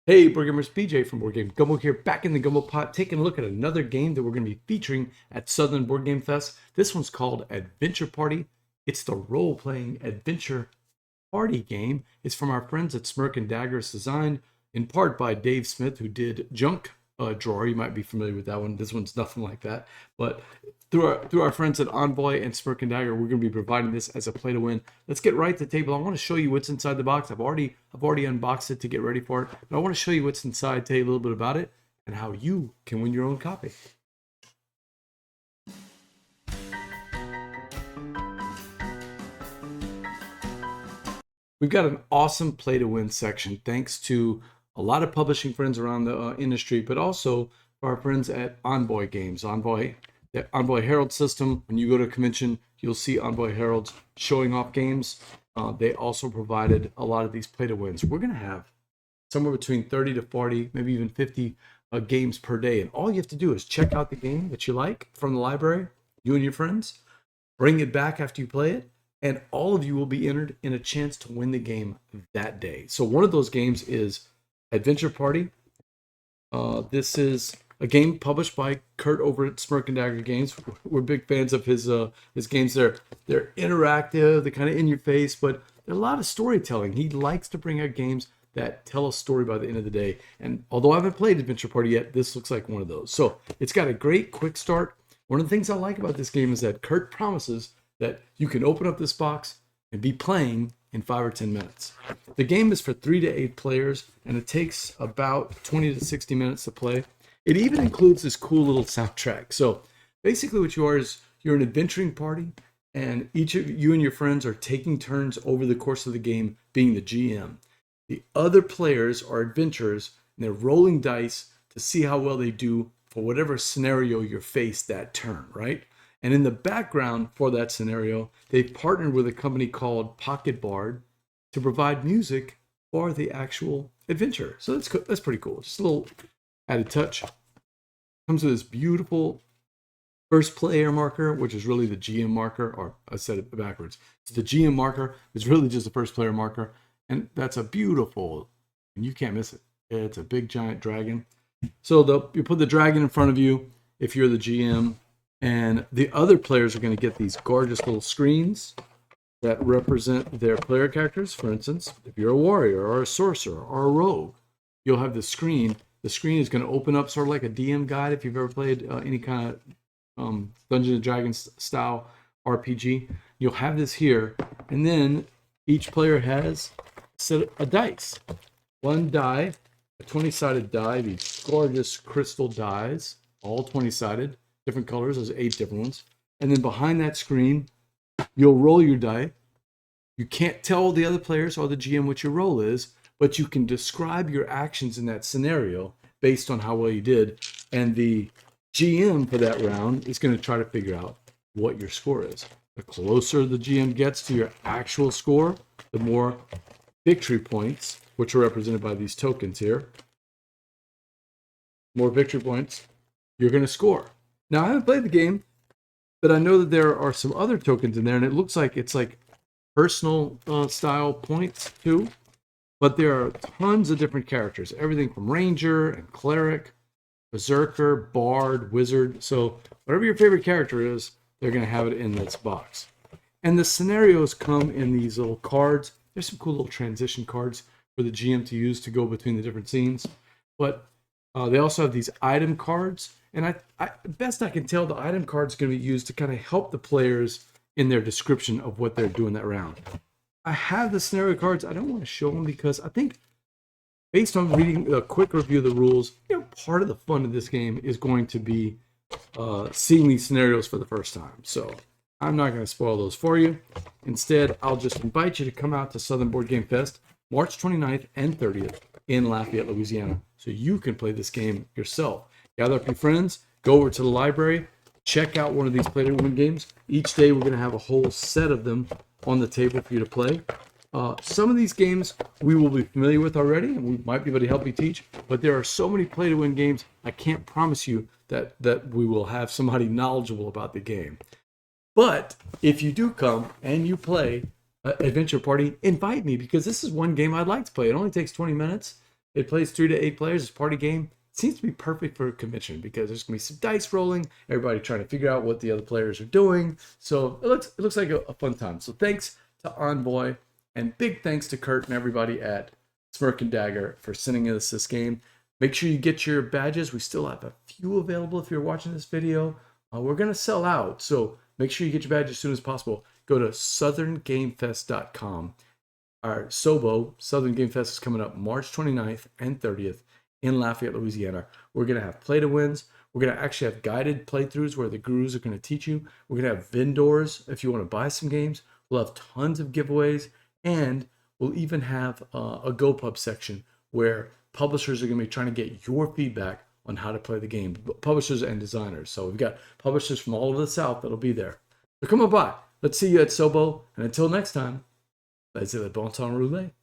Hey, Board Gamers, BJ from Board Game Gumbo here, back in the Gumbo Pot, taking a look at another game that we're going to be featuring at Southern Board Game Fest. This one's called Adventure Party. It's the role-playing adventure party game. It's from our friends at Smirk and Dagger. It's designed in part by Dave Smith, who did Junk Drawer. You might be familiar with that one. This one's nothing like that. But through our friends at Envoy and Smirk and Dagger, we're going to be providing this as a play to win. Let's get right to the table. I want to show you what's inside the box. I've already unboxed it to get ready for it, but I want to show you what's inside, tell you a little bit about it, and how you can win your own copy. We've got an awesome play to win section thanks to a lot of publishing friends around the industry, but also our friends at Envoy Games. The Envoy Herald system. When you go to a convention, you'll see Envoy Heralds showing off games. They also provided a lot of these play to wins. We're going to have somewhere between 30 to 40, maybe even 50 games per day. And all you have to do is check out the game that you like from the library, you and your friends, bring it back after you play it, and all of you will be entered in a chance to win the game that day. So one of those games is Adventure Party. This is a game published by Kurt over at Smirk and Dagger Games. We're big fans of his games. They're interactive, they're kind of in your face, but there's a lot of storytelling. He likes to bring out games that tell a story by the end of the day. And although I haven't played Adventure Party yet, this looks like one of those. So it's got a great quick start. One of the things I like about this game is that Kurt promises that you can open up this box and be playing in 5 or 10 minutes. The game is for 3 to 8 players, and it takes about 20 to 60 minutes to play. It even includes this cool little soundtrack. So basically what you are is you're an adventuring party, and each of you and your friends are taking turns over the course of the game being the GM. The other players are adventurers, and they're rolling dice to see how well they do for whatever scenario you're faced that turn, right? And in the background for that scenario, they've partnered with a company called Pocket Bard to provide music for the actual adventure. So that's pretty cool. Just a little added touch. Comes with this beautiful first player marker, which is really the GM marker, or I said it backwards. It's the GM marker. It's really just the first player marker. And that's a beautiful, and you can't miss it. It's a big giant dragon. So you put the dragon in front of you if you're the GM, and the other players are going to get these gorgeous little screens that represent their player characters. For instance, if you're a warrior or a sorcerer or a rogue, you'll have the screen. The screen is going to open up sort of like a DM guide if you've ever played any kind of Dungeons and Dragons style RPG. You'll have this here, and then each player has a dice. One die, a 20-sided die, these gorgeous crystal dies, all 20-sided, different colors. There's 8 different ones. And then behind that screen, you'll roll your die. You can't tell the other players or the GM what your roll is, but you can describe your actions in that scenario based on how well you did. And the GM for that round is going to try to figure out what your score is. The closer the GM gets to your actual score, the more victory points, which are represented by these tokens here, more victory points you're going to score. Now, I haven't played the game, but I know that there are some other tokens in there, and it looks like it's like personal style points too. But there are tons of different characters, everything from Ranger and Cleric, Berserker, Bard, Wizard. So whatever your favorite character is, they're going to have it in this box. And the scenarios come in these little cards. There's some cool little transition cards for the GM to use to go between the different scenes. But they also have these item cards. And best I can tell, the item card is going to be used to kind of help the players in their description of what they're doing that round. I have the scenario cards. I don't want to show them because I think, based on reading a quick review of the rules, part of the fun of this game is going to be seeing these scenarios for the first time. So I'm not going to spoil those for you. Instead, I'll just invite you to come out to Southern Board Game Fest, March 29th and 30th in Lafayette, Louisiana, so you can play this game yourself. Gather up your friends, go over to the library, check out one of these play to win games. Each day we're going to have a whole set of them on the table for you to play. Some of these games we will be familiar with already, and we might be able to help you teach, but there are so many play to win games, I can't promise you that we will have somebody knowledgeable about the game. But if you do come and you play Adventure Party, invite me, because this is one game I'd like to play. It only takes 20 minutes. It plays 3 to 8 players. It's a party game. It seems to be perfect for a convention because there's gonna be some dice rolling, everybody trying to figure out what the other players are doing. So it looks like a fun time. So thanks to Envoy, and big thanks to Kurt and everybody at Smirk and Dagger for sending us this game. Make sure you get your badges. We still have a few available if you're watching this video. We're gonna sell out, so make sure you get your badge as soon as possible. Go to southerngamefest.com. Our SoBo, Southern Game Fest, is coming up March 29th and 30th in Lafayette, Louisiana. We're going to have play to wins. We're going to actually have guided playthroughs where the gurus are going to teach you. We're going to have vendors if you want to buy some games. We'll have tons of giveaways, and we'll even have a GoPub section where publishers are going to be trying to get your feedback on how to play the game, publishers and designers. So we've got publishers from all over the South that'll be there. So come on by. Let's see you at SoBo, and until next time, let's see the bon temps roulette.